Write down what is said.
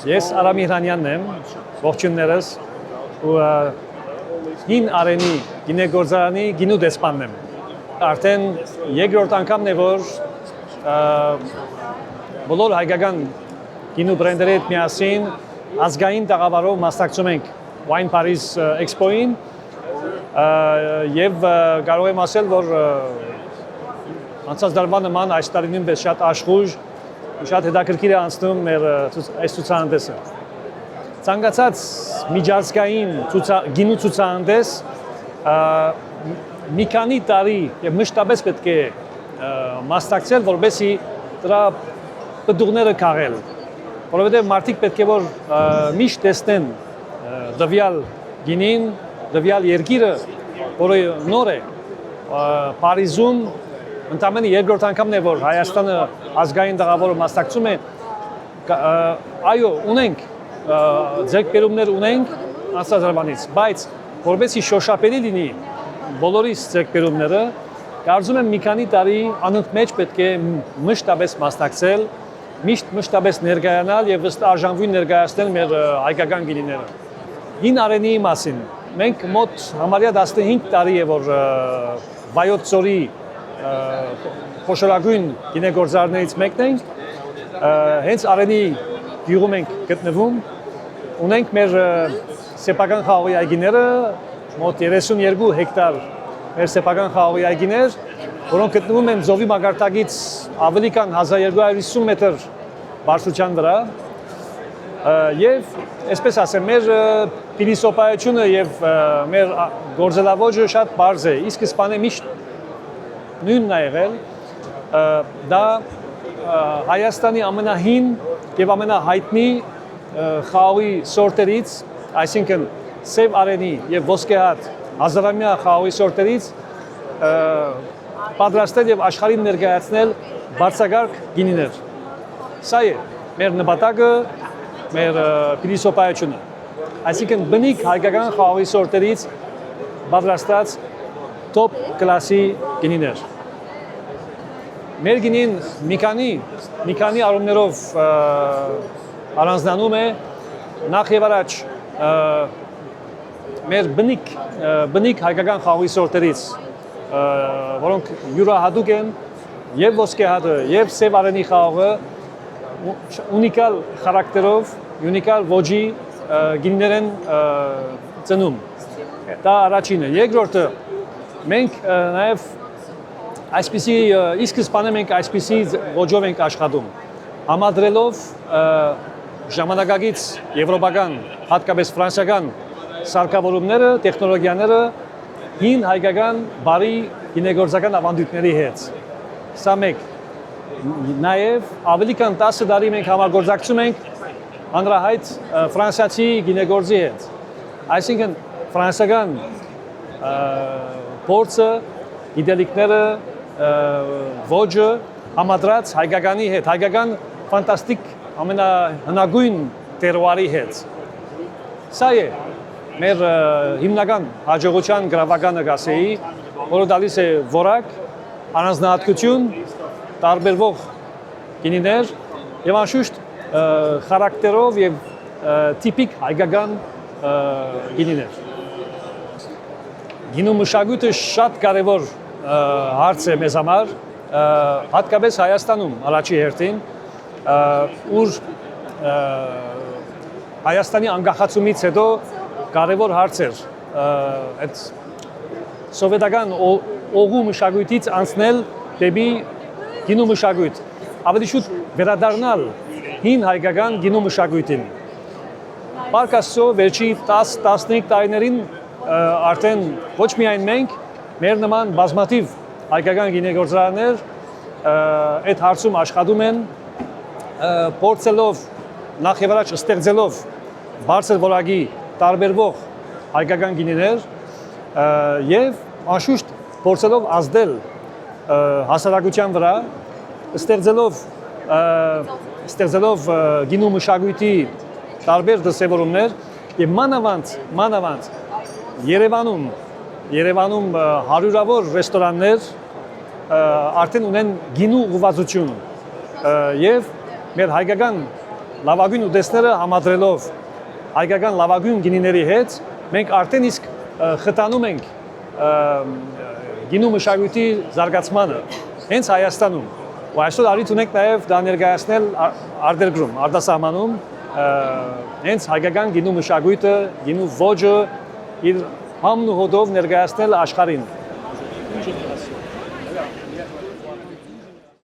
Ես Արամ Իրանյանն եմ, ողջույններս ու հին Արենի գինեգործարանի գինու դեսպանն եմ։ Արդեն երկրորդ անգամն է, որ բոլոր հայկական գինու բրենդերի հետ միասին ազգային տաղավարով մասնակցում ենք Wine Paris Expo-ին եւ կարող եմ ասել, որ անցած տարվա նման այս տարի նույնպես շատ աշխույժ շատ հետաքրքիր է անցնում մեր այս ցուցահանդեսը։ Ցանկացած միջազգային գինու ցուցահանդես մի քանի տարի եւ մշտապես պետք է մասնակցել, որովհետեւ դրա պտուղները քաղել, որովհետեւ մարդիկ պետք է որ միշտ տեսնեն դվյալ գինին, դվյալ երկիրը, որը նոր է, Փարիզում ընդամենը երկրորդ անգամն է, որ Հայաստանը ազգային տաղավարով մասնակցում է, այո, ունենք, ձեռքբերումներ ունենք անցած տարվանից, բայց որովհետեւ շոշափելի լինի բոլորիս ձեռքբերումները, կարծում եմ մի քանի տարի անընդմեջ պետք է մշտապես մասնակցել, մշտապես ներկայանալ եւ ըստ արժանվույն ներկայացնել մեր հայկական գինիները։ Հին Արենի մասին մենք մոտ համարյա 15 տարի է, որ Վայոց ձորի խոշորագույն գինեգործարներից մեկն ենք, հենց Արենի գյուղում ենք գտնվում, ունենք մեր սեփական խաղողի այգիները, մոտ 32 հեկտար մեր սեփական խաղողի այգիներ, որոնք գտնվում են ծովի մակարդակից ավելի քան 1250 մետր բարձրության վրա, եւ այսպես ասեմ, մեր փիլիսոփայությունը եւ մեր գործելավոճը շատ բարձ է, իսկ իսպանել միշտ նույնն է եղել, դա Հայաստանի ամենահին եւ ամենահայտնի խաղողի սորտերից, այսինքն Սև Արենի եւ Ոսկեհատ հազարամյա խաղողի սորտերից պատրաստել եւ աշխարհին ներկայացնել բարձրագարկ գինիներ։ Սա է մեր նպատակը, մեր փիլիսոփայությունը, այսինքն բնիկ հայկական խաղողի սորտերից պատրաստած top կլասի գինիներ։ Մեր գինին մի քանի առումներով առանձնանում է, նախ եւ առաջ մեր բնիկ հայկական խաղողի սորտերից, որոնք յուրահատուկ են, եւ Ոսկեհատը, եւ Սև Արենի խաղողը ունիկալ խարակտերով, ունիկալ ոճի գինիներ են ծնում։ Դա առաջինը։ Երկրորդը, մենք նաեւ այսպիսի իսկ իսպանել ենք այսպիսի ոճով ենք աշխատում, համադրելով ժամանակակից եվրոպական, հատկապես ֆրանսիական սարքավորումները, տեխնոլոգիաները հին հայկական բարի գինեգործական ավանդույթների հետ։ Սա մեկ։ Նաև ավելի քան 10 տարի մենք համագործակցում ենք հանրահայտ ֆրանսիացի գինեգործի հետ։ Այսինքն ֆրանսիական փորձը, գիտելիքները, ոճը համադրած հայկականի հետ, հայկական ֆանտաստիկ ամենահնագույն տերուարի հետ։ Սա է մեր հիմնական հաջողության գրավականը գասեի, որը տալիս է որակ, առանձնահատկություն, տարբերվող գինիներ եւ անշուշտ խարակտերով եւ տիպիկ հայկական գինիներ։ Գինու մշակույթը շատ կարևոր հարց է մեզ համար, հատկապես Հայաստանում առաջի հերթին, ուր Հայաստանի անկախացումից հետո կարևոր հարց էր այդ սովետական օղու մշակույթից անցնել դեպի գինու մշակույթ, ավելի շուտ վերադառնալ հին հայկական գինու մշակույթին։ Փառք Աստծո, վերջի 10-15 տարիներին արդեն ոչ միայն մենք, մեր նման բազմաթիվ հայկական գինեգործարաններ այդ հարցում աշխատում են, փորձելով նախ եւ առաջ ստեղծելով բարձր որակի տարբերվող հայկական գինիներ եւ անշուշտ փորձելով ազդել հասարակության վրա, ստեղծելով գինու մշակույթի տարբեր դրսևորումներ եւ մանավանդ Երևանում հարյուրավոր ռեստորաններ արդեն ունեն գինու ուղղվածություն եւ մեր հայկական լավագույն ուտեստները համադրելով հայկական լավագույն գինիների հետ, մենք արդեն իսկ խթանում ենք գինու մշակույթի զարգացմանը հենց Հայաստանում։ Ու այսօր արիթ ունենք նաև դա ներկայացնել արտերկրում, արտասահմանում, հենց հայկական գինու մշակույթը, գինու ոճը իր համն ու հոտով ներկայացնել աշխարհին։